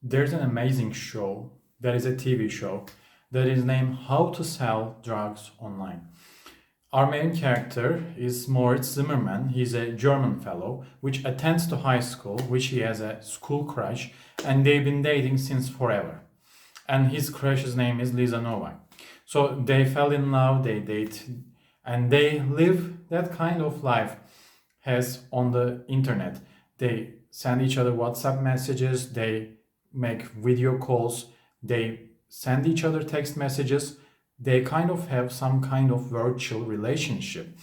There's an amazing show that is a TV show that is named How to Sell Drugs Online. Our main character is Moritz Zimmermann. He's a German fellow which attends to high school, which he has a school crush, and they've been dating since forever. And his crush's name is Lisa Novak. So they fell in love, they date, and they live that kind of life as on the internet. They send each other WhatsApp messages, they make video calls, they send each other text messages. They kind of have some kind of virtual relationship.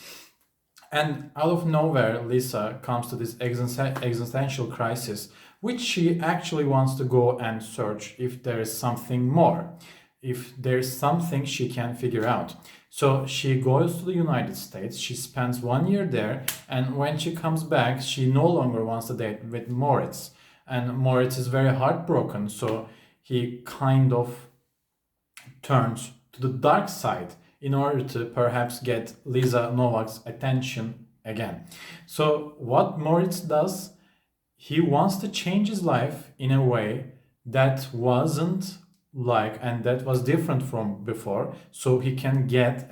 And out of nowhere, Lisa comes to this existential crisis, which she actually wants to go and search if there is something more, if there's something she can figure out. So she goes to the United States, she spends 1 year there, and when she comes back, she no longer wants to date with Moritz. And Moritz is very heartbroken, so he kind of turns to the dark side in order to perhaps get Lisa Novak's attention again. So, what Moritz does, he wants to change his life in a way that wasn't like and that was different from before, so he can get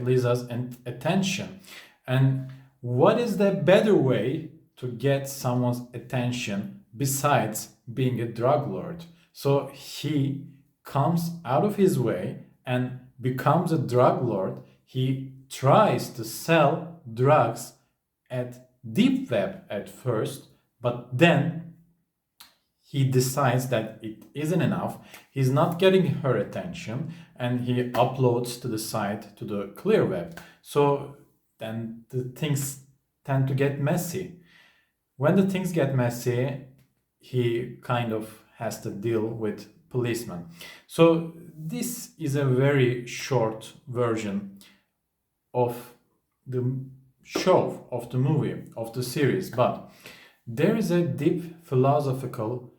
Lisa's attention. And what is the better way to get someone's attention besides being a drug lord? So he comes out of his way and becomes a drug lord. He tries to sell drugs at deep web at first, but then he decides that it isn't enough. He's not getting her attention, and he uploads to the site to the clear web. So then the things tend to get messy. When the things get messy, he kind of has to deal with policemen. So this is a very short version of the show, of the movie, of the series, but there is a deep philosophical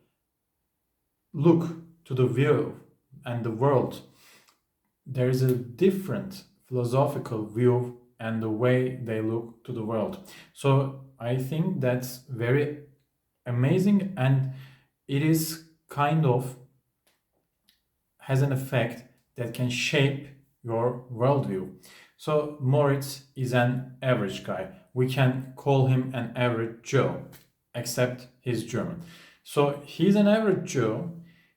look to the view and the world. There is a different philosophical view and the way they look to the world. So I think that's very amazing, and it is kind of has an effect that can shape your worldview. So Moritz is an average guy. We can call him an average Joe, except he's German. So he's an average Joe.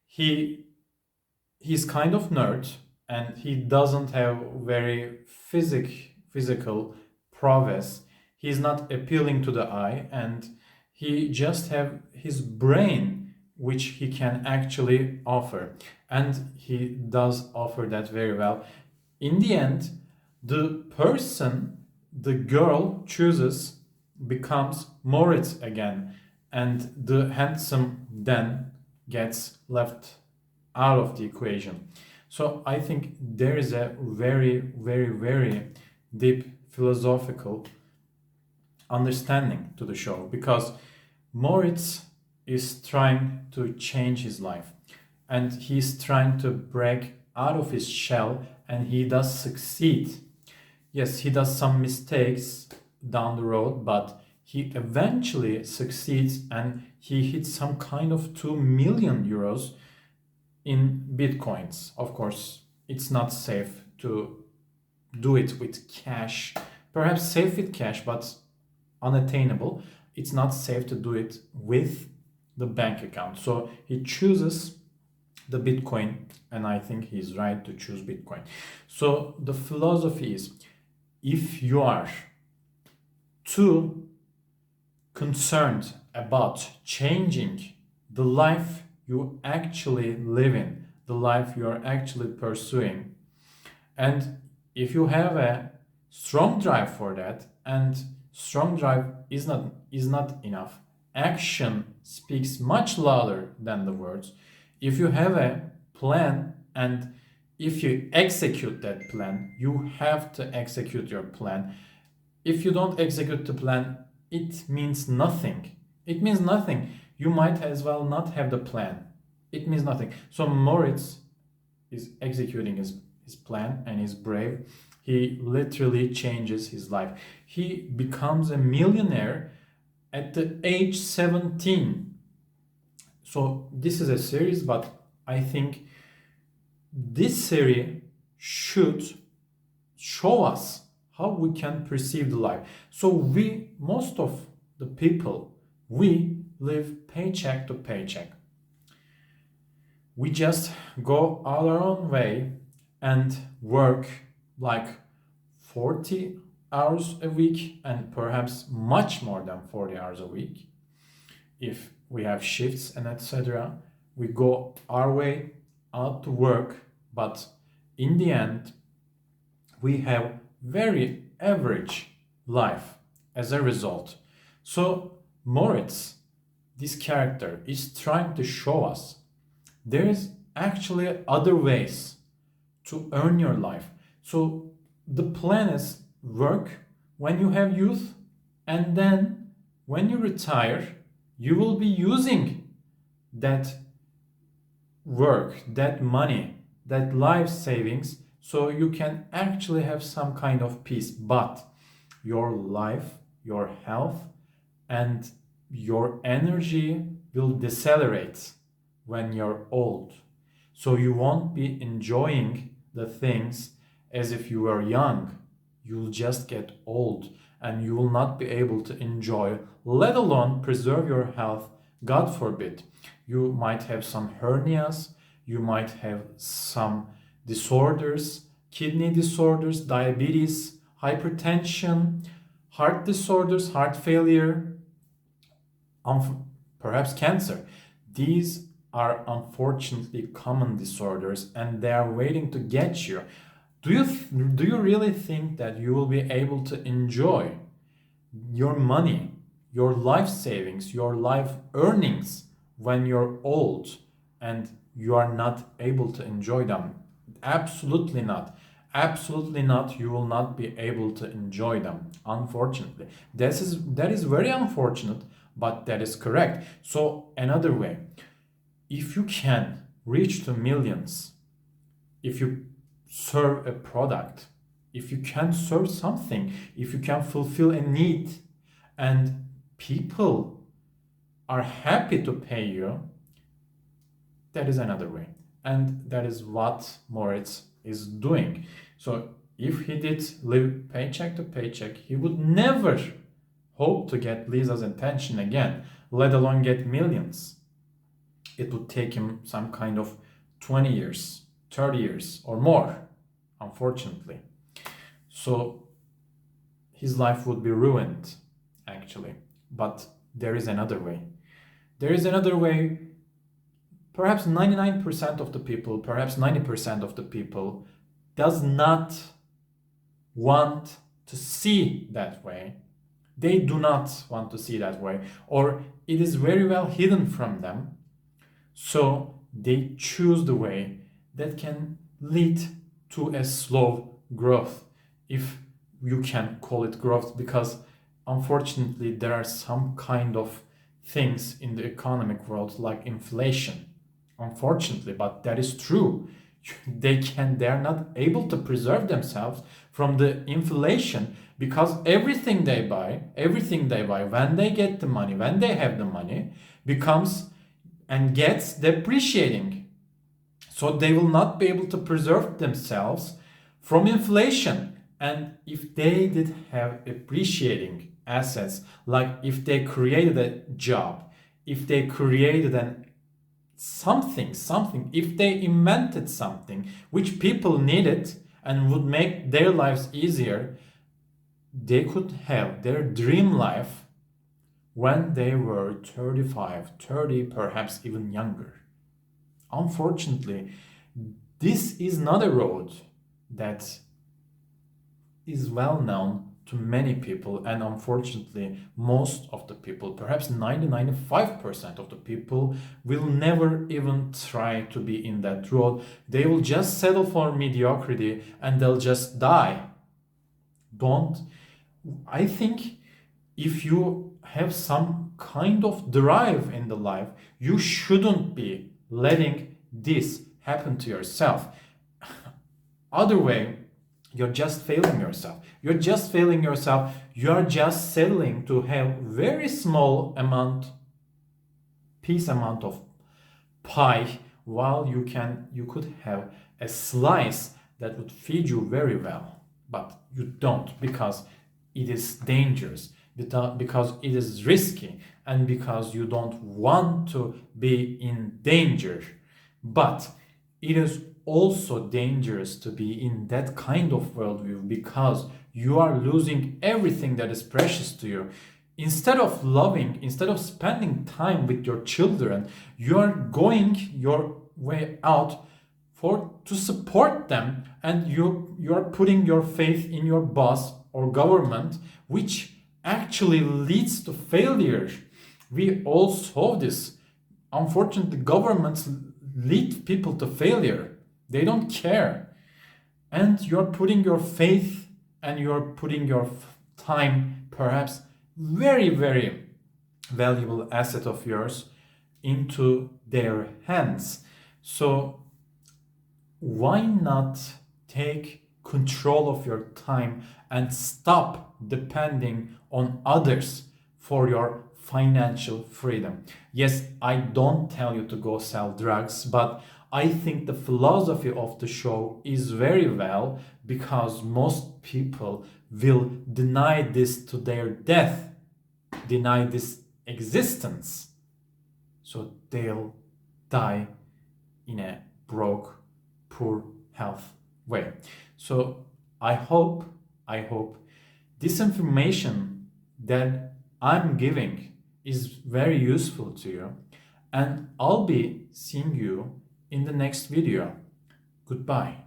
He's kind of nerd, and he doesn't have very physical prowess. He's not appealing to the eye, and he just have his brain which he can actually offer, and he does offer that very well. In the end, the person the girl chooses becomes Moritz again, and the handsome then gets left out of the equation. So I think there is a very, very, very deep philosophical understanding to the show, because Moritz is trying to change his life, and he's trying to break out of his shell, and he does succeed. Yes, he does some mistakes down the road, but he eventually succeeds, and he hits some kind of 2 million euros in bitcoins. Of course, it's not safe to do it with cash. Perhaps safe with cash, but unattainable. It's not safe to do it with the bank account. So he chooses the Bitcoin, and I think he's right to choose Bitcoin. So the philosophy is, if you are too concerned about changing the life you actually live in, the life you are actually pursuing, and if you have a strong drive for that, and strong drive is not enough, action speaks much louder than the words. If you have a plan, and if you execute that plan, you have to execute your plan. If you don't execute the plan, it means nothing. It means nothing. You might as well not have the plan. It means nothing. So Moritz is executing his plan, and he's brave. He literally changes his life. He becomes a millionaire at the age 17. So this is a series, but I think this series should show us how we can perceive the life. So most of the people, we live paycheck to paycheck. We just go our own way and work like 40 hours a week and perhaps much more than 40 hours a week. If we have shifts and etc., we go our way out to work, but in the end, we have very average life as a result. So Moritz, this character, is trying to show us there is actually other ways to earn your life. So the plan is work when you have youth, and then when you retire, you will be using that work, that money, that life savings, so you can actually have some kind of peace. But your life, your health, and your energy will decelerate when you're old. So you won't be enjoying the things as if you were young. You'll just get old and you will not be able to enjoy, let alone preserve your health. God forbid. You might have some hernias, you might have some disorders, kidney disorders, diabetes, hypertension, heart disorders, heart failure, perhaps cancer. These are unfortunately common disorders and they are waiting to get you. Do you really think that you will be able to enjoy your money, your life savings, your life earnings when you're old and you are not able to enjoy them? Absolutely not. Absolutely not. You will not be able to enjoy them, unfortunately. That is very unfortunate, but that is correct. So another way, if you can reach to millions, if you serve a product, if you can serve something, if you can fulfill a need, and people are happy to pay you, that is another way. And that is what Moritz is doing. So if he did live paycheck to paycheck, he would never hope to get Lisa's attention again, let alone get millions. It would take him some kind of 20 years, 30 years or more, unfortunately. So his life would be ruined, actually. But there is another way. There is another way. Perhaps 99% of the people, perhaps 90% of the people does not want to see that way. They do not want to see that way, or it is very well hidden from them. So they choose the way that can lead to a slow growth, if you can call it growth, because unfortunately there are some kind of things in the economic world like inflation. Unfortunately, but that is true. They are not able to preserve themselves from the inflation, because everything they buy, when they get the money, when they have the money, becomes and gets depreciating. So they will not be able to preserve themselves from inflation. And if they did have appreciating assets, like if they created a job, if they created something, if they invented something which people needed and would make their lives easier, they could have their dream life when they were 35, 30, perhaps even younger. Unfortunately, this is not a road that is well known to many people, and unfortunately most of the people, perhaps 90-95% of the people, will never even try to be in that road. They will just settle for mediocrity and they'll just die. I think if you have some kind of drive in the life, you shouldn't be letting this happen to yourself. Other way, you're just failing yourself. You're just settling to have very small amount of pie, while you could have a slice that would feed you very well, but you don't, because it is dangerous, because it is risky, and because you don't want to be in danger. But it is also dangerous to be in that kind of worldview, because you are losing everything that is precious to you. Instead of loving, instead of spending time with your children, you are going your way out to support them, and you are putting your faith in your boss or government, which actually leads to failure. We all saw this. Unfortunately, governments lead people to failure. They don't care. And you're putting your faith and you're putting your time, perhaps very, very valuable asset of yours, into their hands. So why not take control of your time and stop depending on others for your financial freedom? Yes, I don't tell you to go sell drugs, but I think the philosophy of the show is very well, because most people will deny this to their death, deny this existence. So they'll die in a broke, poor health way. So I hope this information that I'm giving is very useful to you, and I'll be seeing you in the next video. Goodbye.